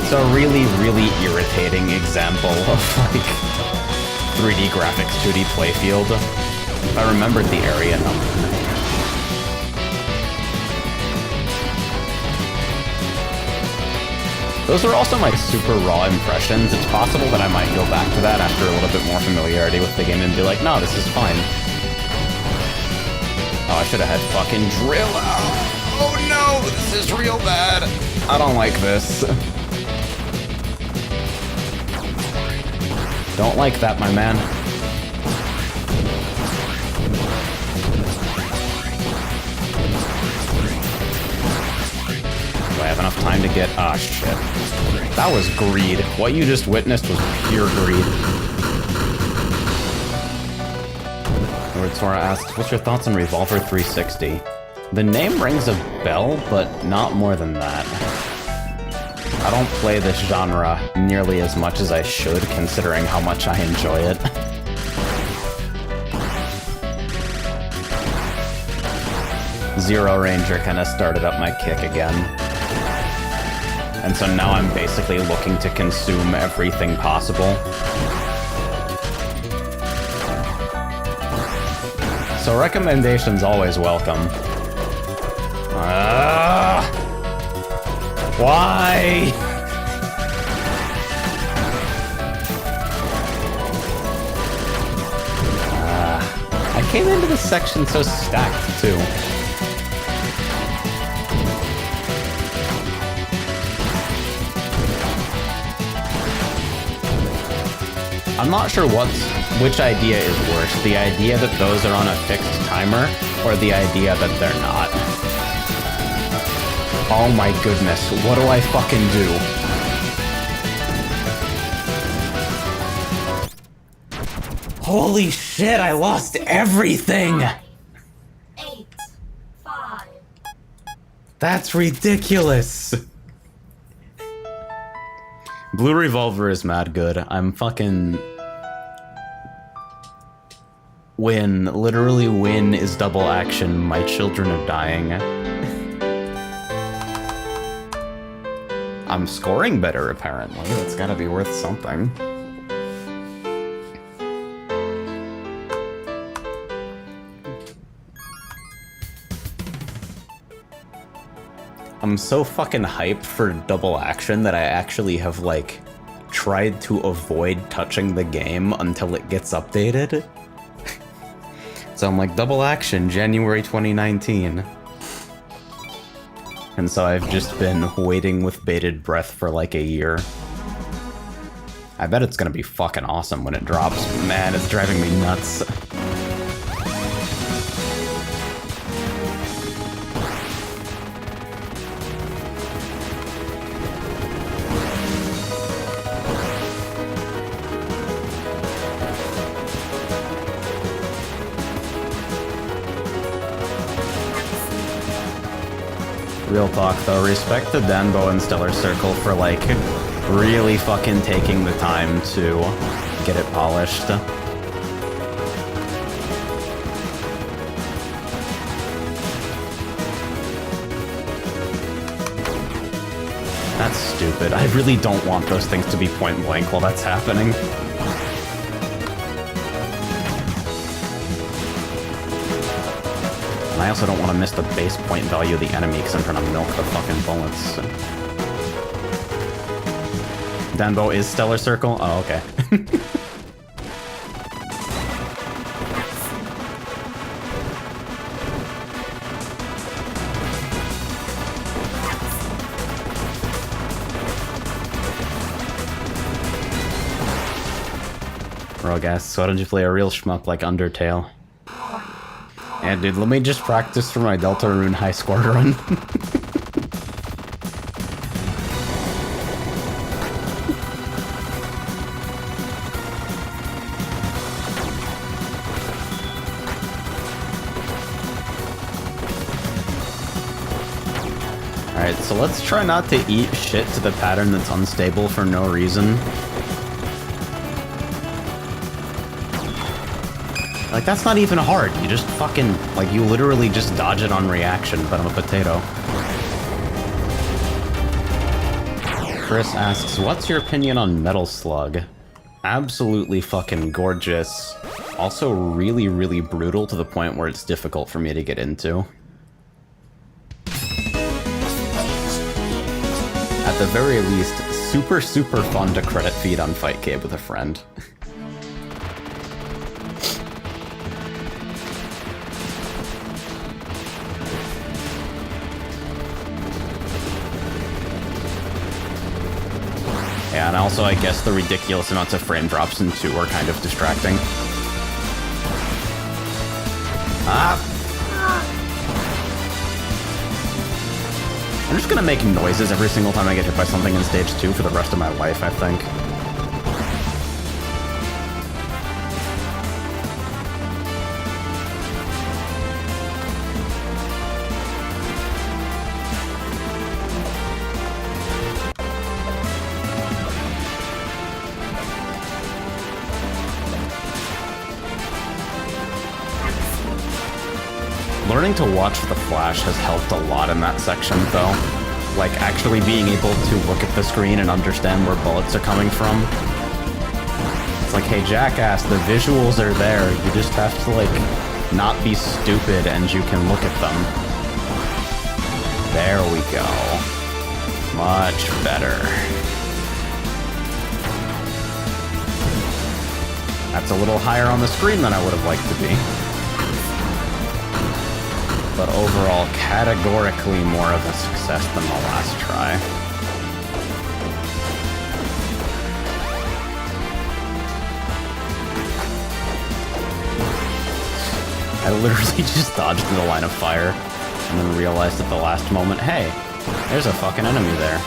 It's a really, really irritating example of like, 3D graphics, 2D playfield. If I remembered the area number. Those are also my super raw impressions. It's possible that I might go back to that after a little bit more familiarity with the game and be like, no, this is fine. Oh, I should have had fucking drill. Oh no, this is real bad. I don't like this. Don't like that, my man. Do I have enough time to get... Ah, shit. That was greed. What you just witnessed was pure greed. Lord Sora asked, what's your thoughts on Revolver 360? The name rings a bell, but not more than that. I don't play this genre nearly as much as I should, considering how much I enjoy it. ZeroRanger kind of started up my kick again. And so now I'm basically looking to consume everything possible. So recommendations always welcome. Why? I came into this section so stacked, too. I'm not sure which idea is worse, the idea that those are on a fixed timer, or the idea that they're not. Oh my goodness, what do I fucking do? Holy shit, I lost everything! 8, 5. That's ridiculous! Blue Revolver is mad good. I'm fucking... Win. Literally win is double action. My children are dying. I'm scoring better, apparently. That's gotta be worth something. I'm so fucking hyped for double action that I actually have, like, tried to avoid touching the game until it gets updated. So I'm like, double action, January 2019. And so I've just been waiting with bated breath for like a year. I bet it's gonna be fucking awesome when it drops. Man, it's driving me nuts. Real talk though, respect to Danbo and Stellar Circle for like really fucking taking the time to get it polished. That's stupid. I really don't want those things to be point blank while that's happening. And I also don't want to miss the base point value of the enemy because I'm trying to milk the fucking bullets. Danbo is Stellar Circle? Oh, okay. Rogas, why don't you play a real shmup like Undertale? Yeah, dude, let me just practice for my Deltarune high score run. Alright, so let's try not to eat shit to the pattern that's unstable for no reason. Like, that's not even hard. You just fucking, like, you literally just dodge it on reaction, but I'm a potato. Chris asks, what's your opinion on Metal Slug? Absolutely fucking gorgeous. Also really, really brutal to the point where it's difficult for me to get into. At the very least, super, super fun to credit feed on Fightcade with a friend. Yeah, and also I guess the ridiculous amounts of frame drops in 2 are kind of distracting. I'm just gonna make noises every single time I get hit by something in stage 2 for the rest of my life, I think. Learning to watch the flash has helped a lot in that section, though. Like, actually being able to look at the screen and understand where bullets are coming from. It's like, hey, jackass, the visuals are there. You just have to, like, not be stupid and you can look at them. There we go. Much better. That's a little higher on the screen than I would have liked to be. But overall, categorically more of a success than the last try. I literally just dodged in the line of fire, and then realized at the last moment, hey, there's a fucking enemy there.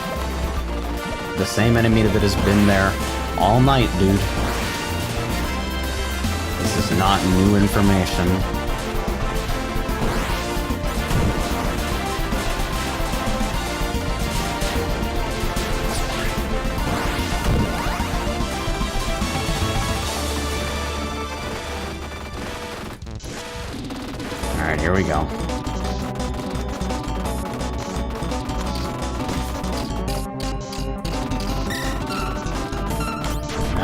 The same enemy that has been there all night, dude. This is not new information. we go.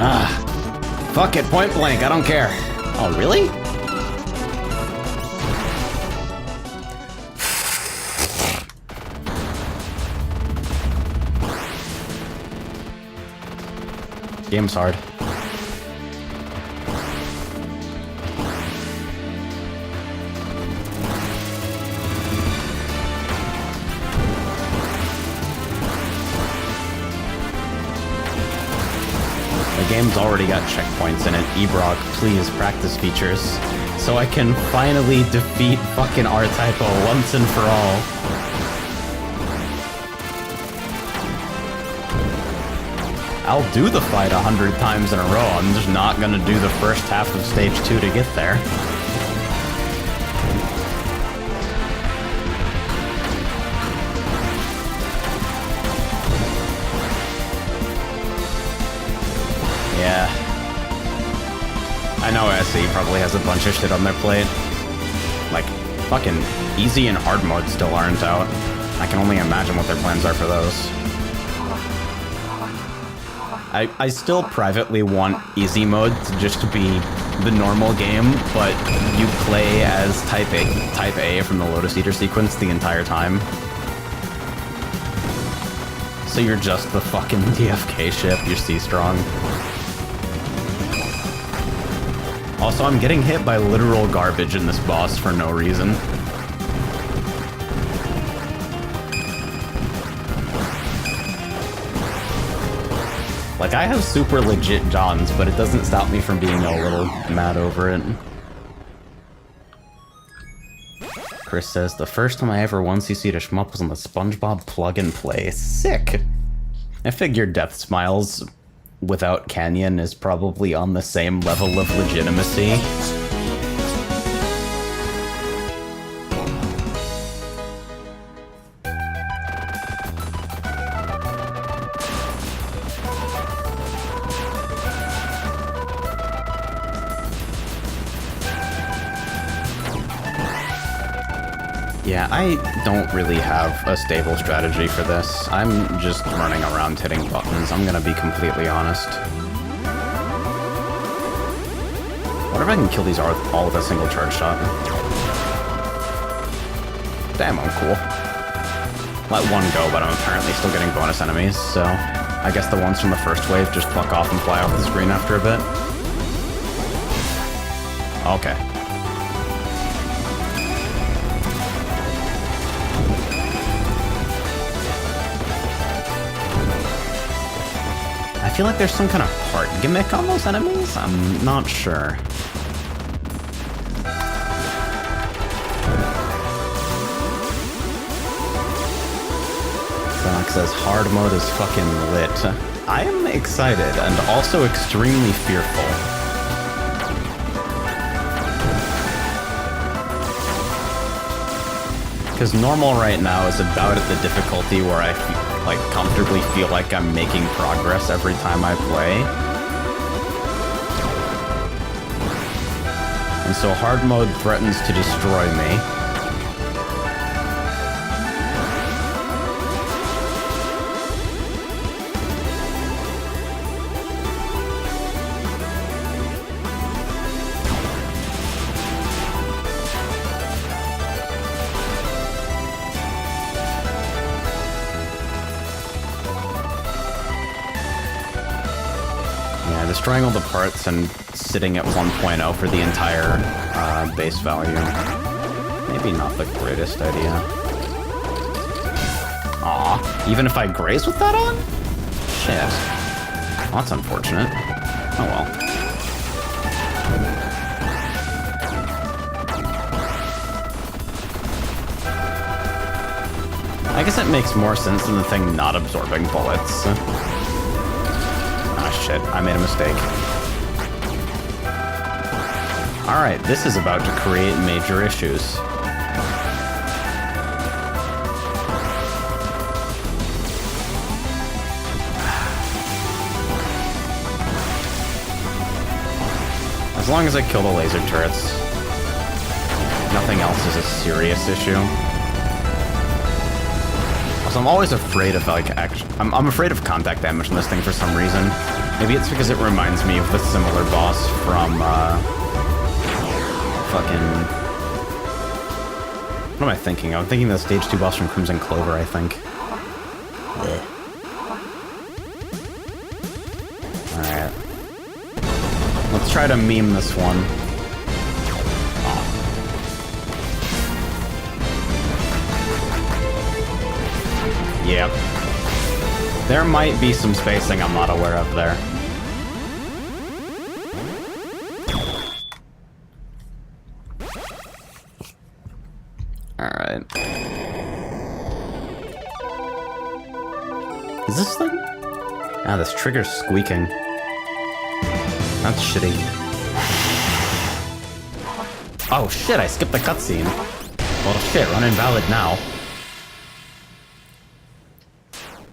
Ah, fuck it, point blank, I don't care. Oh, really? Game's hard. The game's already got checkpoints in it. Ebrock, please practice features. So I can finally defeat fucking R-Typo once and for all. I'll do the fight 100 times in a row. I'm just not gonna do the first half of stage 2 to get there. Yeah. I know SE probably has a bunch of shit on their plate. Like, fucking easy and hard mode still aren't out. I can only imagine what their plans are for those. I still privately want easy mode to just be the normal game, but you play as Type A from the Lotus Eater sequence the entire time. So you're just the fucking DFK ship, you're C-strong. Also, I'm getting hit by literal garbage in this boss for no reason. Like, I have super legit Johns, but it doesn't stop me from being a little mad over it. Chris says, the first time I ever 1cc to shmup was on the SpongeBob plug and play. Sick! I figured Death Smiles without Canyon is probably on the same level of legitimacy. Yeah, I don't really have a stable strategy for this. I'm just running around hitting buttons, I'm gonna be completely honest. What if I can kill these all with a single charge shot? Damn, I'm cool. Let one go, but I'm apparently still getting bonus enemies, so I guess the ones from the first wave just fuck off and fly off the screen after a bit. Okay. I feel like there's some kind of part gimmick on those enemies? I'm not sure. Fox says hard mode is fucking lit. I am excited and also extremely fearful. Because normal right now is about at the difficulty where I comfortably feel like I'm making progress every time I play. And so hard mode threatens to destroy me. Destroying all the parts and sitting at 1.0 for the entire base value. Maybe not the greatest idea. Aw, even if I graze with that on? Shit. Well, that's unfortunate. Oh well. I guess it makes more sense than the thing not absorbing bullets. Shit, I made a mistake. Alright, this is about to create major issues. As long as I kill the laser turrets. Nothing else is a serious issue. Also, I'm always afraid of, like, I'm afraid of contact damage on this thing for some reason. Maybe it's because it reminds me of the similar boss from, fucking... What am I thinking? I'm thinking the Stage 2 boss from Crimson Clover, I think. Alright. Let's try to meme this one. Oh. Yep. There might be some spacing I'm not aware of there. Alright. Is this thing? Ah, this trigger's squeaking. That's shitty. Oh shit, I skipped the cutscene. Well shit, run invalid now.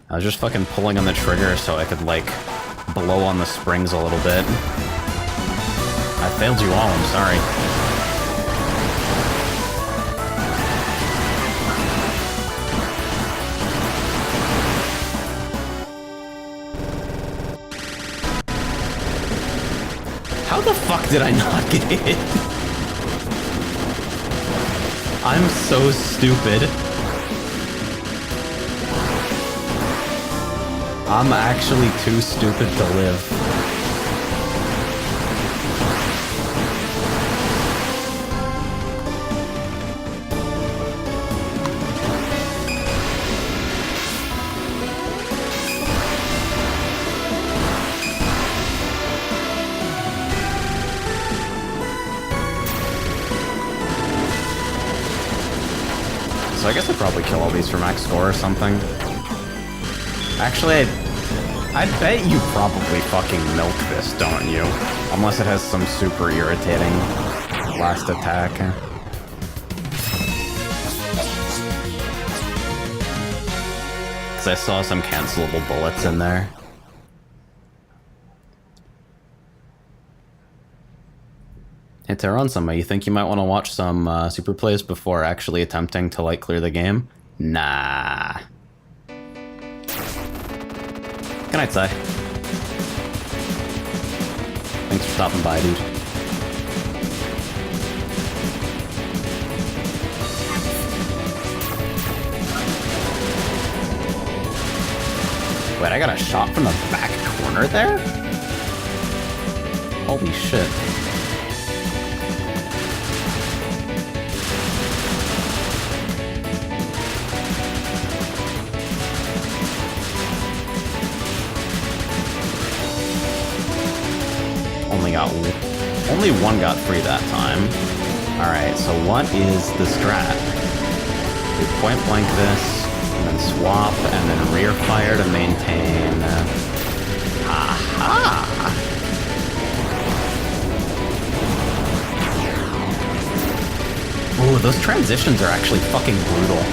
I was just fucking pulling on the trigger so I could, like, blow on the springs a little bit. I failed you all, I'm sorry. How the fuck did I not get hit? I'm so stupid. I'm actually too stupid to live. So I guess I'd probably kill all these for max score or something. Actually, I bet you probably fucking milk this, don't you? Unless it has some super irritating last attack. Because I saw some cancelable bullets in there. Hey Terransama, you think you might want to watch some super plays before actually attempting to, like, clear the game? Nah. Good night, Sai. Thanks for stopping by, dude. Wait, I got a shot from the back corner there? Holy shit. Only one got free that time. Alright, so what is the strat? We point blank this, and then swap, and then rear fire to maintain... Aha! Ooh, those transitions are actually fucking brutal.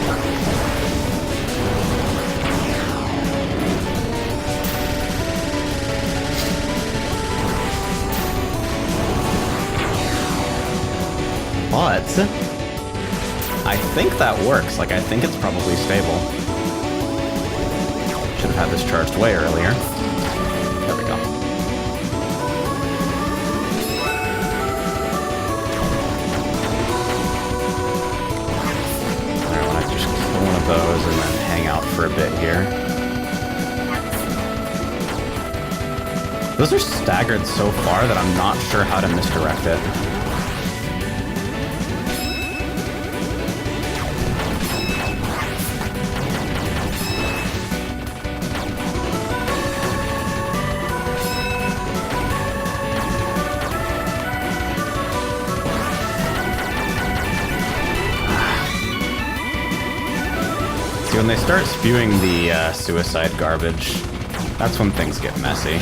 But I think that works. Like, I think it's probably stable. Should have had this charged way earlier. There we go. Alright, I want to just kill one of those and then hang out for a bit here. Those are staggered so far that I'm not sure how to misdirect it. When they start spewing the suicide garbage, that's when things get messy.